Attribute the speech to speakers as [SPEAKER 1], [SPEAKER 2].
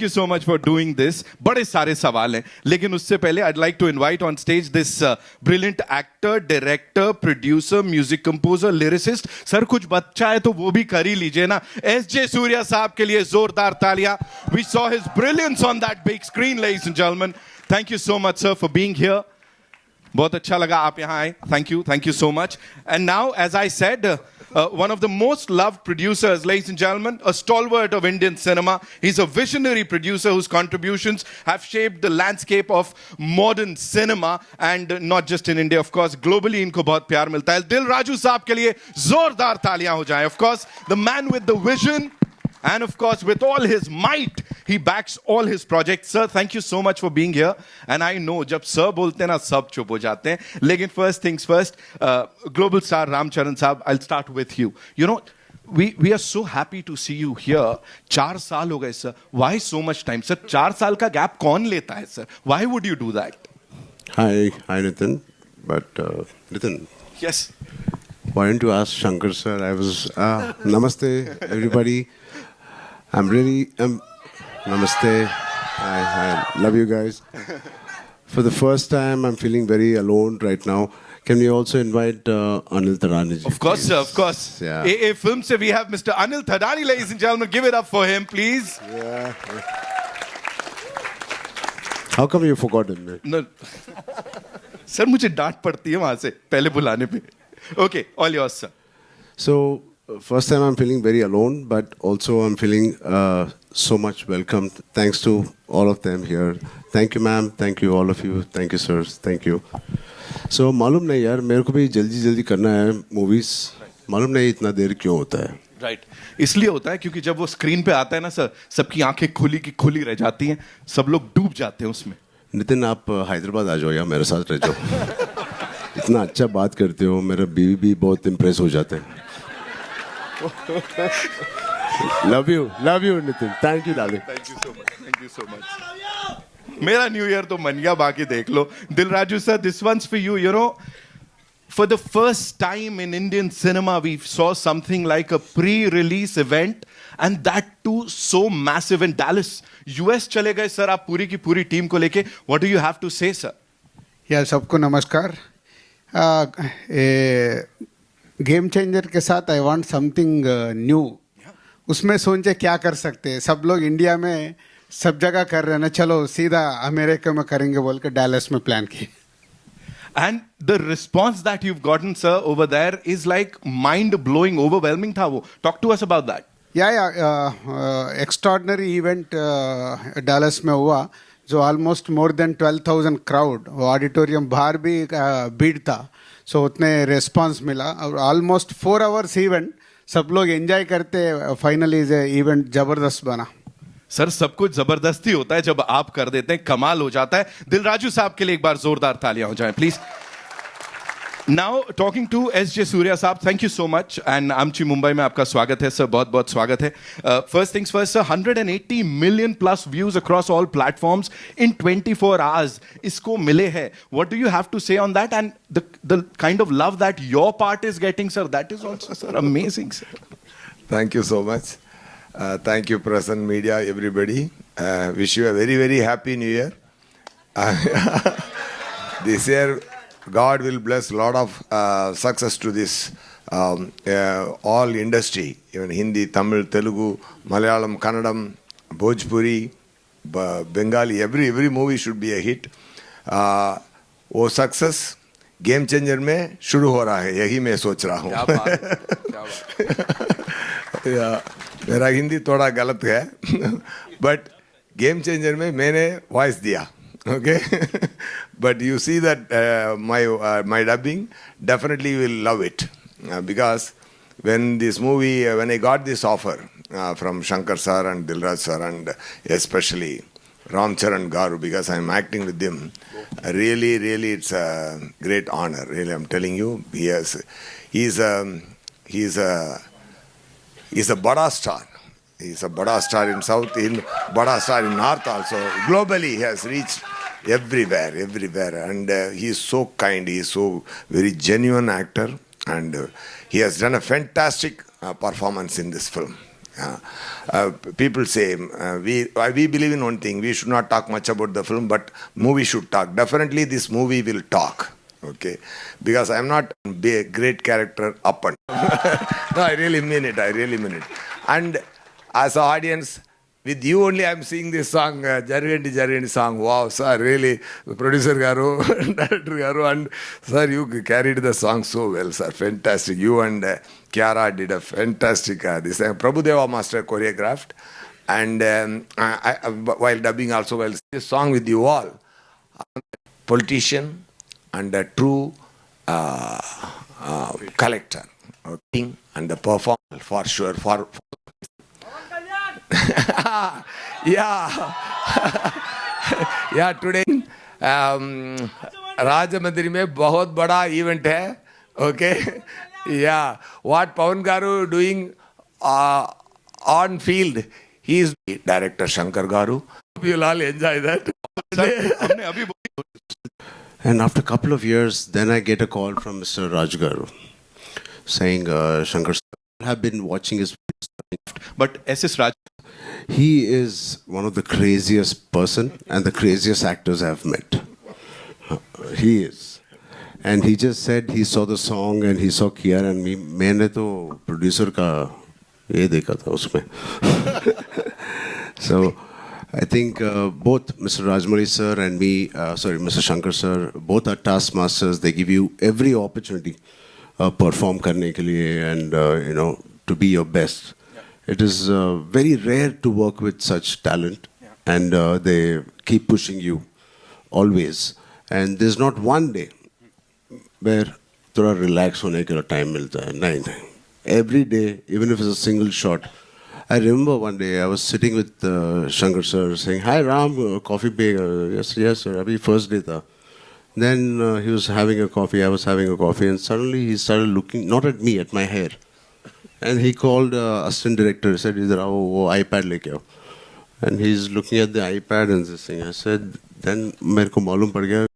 [SPEAKER 1] you so much for doing this. बड़े सारे सवाल हैं, लेकिन उससे पहले I'd like to invite on stage this brilliant actor, director, producer, music composer, lyricist. Sir कुछ बच्चा है तो वो भी कर ही लीजिए ना. S.J. Surya साहब के लिए जोरदार तालियां. We saw his brilliance on that big screen, ladies and gentlemen. Thank you so much, sir, for being here. बहुत अच्छा लगा आप यहाँ आए. Thank you so much. And now, as I said, one of the most loved producers, ladies and gentlemen, a stalwart of Indian cinema. He's a visionary producer whose contributions have shaped the landscape of modern cinema, and not just in India, of course, globally इनको बहुत प्यार मिलता है. दिल राजू साहब के लिए जोरदार तालियां हो जाएं. Of course, the man with the vision. And of course, with all his might, he backs all his projects. Sir, thank you so much for being here. And I know, जब sir बोलते हैं ना, सब चुप हो जाते हैं. लेकिन first things first, global star Ram Charan साहब, I'll start with you. You know, we are so happy to see you here. 4 साल हो गए, sir. Why so much time, sir? 4 साल का gap कौन लेता है, sir? Why would you do that?
[SPEAKER 2] Hi, Nitin. But Nitin.
[SPEAKER 1] Yes.
[SPEAKER 2] Why didn't you ask Shankar sir? I was Namaste, everybody. Namaste. I love you guys. For the first time, I'm feeling very alone right now. Can we also invite Anil Thadani?
[SPEAKER 1] Of course, sir, of course.
[SPEAKER 2] Yeah.
[SPEAKER 1] AA Film se we have Mr. Anil Thadani, ladies and gentlemen. Give it up for him, please.
[SPEAKER 2] Yeah. How come you forgot him? Man?
[SPEAKER 1] No. Sir, मुझे डांट पड़ती है वहाँ से पहले बुलाने पे. Okay, all yours, sir.
[SPEAKER 2] So, first time I'm feeling very alone, but also I'm feeling so much welcome. Thanks to all of them here. Thank you, ma'am. Thank you, all of you. Thank you, sirs. Thank you. So, मालूम नहीं यार, मेरे को भी जल्दी करना है movies. मालूम नहीं इतना देर क्यों होता है.
[SPEAKER 1] Right. इसलिए होता है क्योंकि जब वो स्क्रीन पे आता है ना सर, सबकी आंखें खुली की खुली रह जाती हैं, सब लोग डूब जाते हैं उसमें.
[SPEAKER 2] नितिन आप हैदराबाद आ जाओ या मेरे साथ रह जाओ. इतना अच्छा बात करते हो, मेरा बीवी भी बहुत इम्प्रेस हो जाते हैं. Love you, Nitin. Thank you, darling.
[SPEAKER 1] Thank you so much. मेरा न्यू ईयर तो मन गया, बाकी देख लो. दिल Raju sir, this one's for you. You know, for the first time in Indian cinema, we saw something like a pre-release event, and that too so massive in Dallas. US चले गए sir आप पूरी की पूरी टीम को लेके. What do you have to say, sir?
[SPEAKER 3] यार सबको नमस्कार. गेम चेंजर के साथ आई वांट समथिंग न्यू. उसमें सोचे क्या कर सकते हैं. सब लोग इंडिया में सब जगह कर रहे हैं ना, चलो सीधा अमेरिका में करेंगे बोल के डैलस में प्लान किए.
[SPEAKER 1] And the response that you've gotten, sir, over there is like mind-blowing, overwhelming था वो. Talk to us about that.
[SPEAKER 3] Extraordinary event Dallas में हुआ, जो ऑलमोस्ट मोर देन 12,000 क्राउड. वो ऑडिटोरियम बाहर भी भीड़ था. सो उतने रिस्पांस मिला और ऑलमोस्ट 4 आवर्स इवेंट. सब लोग एंजॉय करते. फाइनली इवेंट जबरदस्त बना.
[SPEAKER 1] सर सब कुछ जबरदस्ती होता है जब आप कर देते हैं, कमाल हो जाता है. दिल राजू साहब के लिए एक बार जोरदार तालियां हो जाएं please. Now talking to S J. Surya साहब, thank you so much. And आमची मुंबई में आपका स्वागत है सर, बहुत बहुत स्वागत है. First things first sir, 180 million plus views across all platforms in 24 hours इसको मिले हैं. What do you have to say on that, and the kind of love that your part is getting sir, that is also sir amazing sir.
[SPEAKER 4] Thank you so much. Thank you, press and media, everybody. Wish you a very, very happy New Year. This year, God will bless a lot of success to this all industry, even Hindi, Tamil, Telugu, Malayalam, Kannadam, Bhojpuri, Bengali. Every movie should be a hit. वो success game changer में शुरू हो रहा है, यही मैं सोच रहा हूँ. मेरा हिंदी थोड़ा गलत है, बट गेम चेंजर में मैंने वॉइस दिया. Okay, but you see that my dubbing, definitely you will love it, because when I got this offer from Shankar sir and Dilraj sir and especially Ram Charan Garu, because I'm acting with him, really it's a great honor. Really, I'm telling you, he's a bada star. He's a bada star in South, bada star in North also. Globally, he has reached everywhere. And he is so kind. He is so very genuine actor. And he has done a fantastic performance in this film. People say we believe in one thing. We should not talk much about the film, but movie should talk. Definitely, this movie will talk. Okay, because I'm not be a great character up and no, I really mean it. I really mean it. And as an audience, with you only, I'm seeing this song, Jarigandi Jarigandi song. Wow, sir, really, producer garu, director garu, and sir, you carried the song so well, sir. Fantastic. You and Kiara did a fantastic. This Prabhudeva Master choreographed, and while dubbing also, while this song with you all, politician and a true collector, king and the performer for sure. Yeah. Yeah, today Rajmandir में बहुत बड़ा event है. Okay. Yeah, what Pawan Garu doing on field, he is director Shankar Garu. You'll all enjoy that.
[SPEAKER 2] And after a couple of years, then I get a call from Mr. Raj Garu saying, Shankar sir, have been watching his.
[SPEAKER 1] But S.S. Raj,
[SPEAKER 2] He is one of the craziest person and the craziest actors I've met. He is. And he just said he saw the song and he saw Kiara and me. मैंने तो producer का ये देखा था उसमें. So I think both Mr. Rajmali sir and me, Mr. Shankar sir, both are taskmasters. They give you every opportunity perform करने के लिए and to be your best. It is very rare to work with such talent, and they keep pushing you always. And there's not one day where थोड़ा relax होने के लिए time मिलता है. नहीं. Every day, even if it's a single shot. I remember one day I was sitting with Shankar sir saying, "Hi Ram, coffee bag." Yes sir. Abhi first day tha. Then he was having a coffee. I was having a coffee, and suddenly he started looking not at me, at my hair. And he called assistant director. He said, "Idhar aao, wo iPad leke aao." And he's looking at the iPad and this thing. I said, then मेरे को मालूम पड़ गया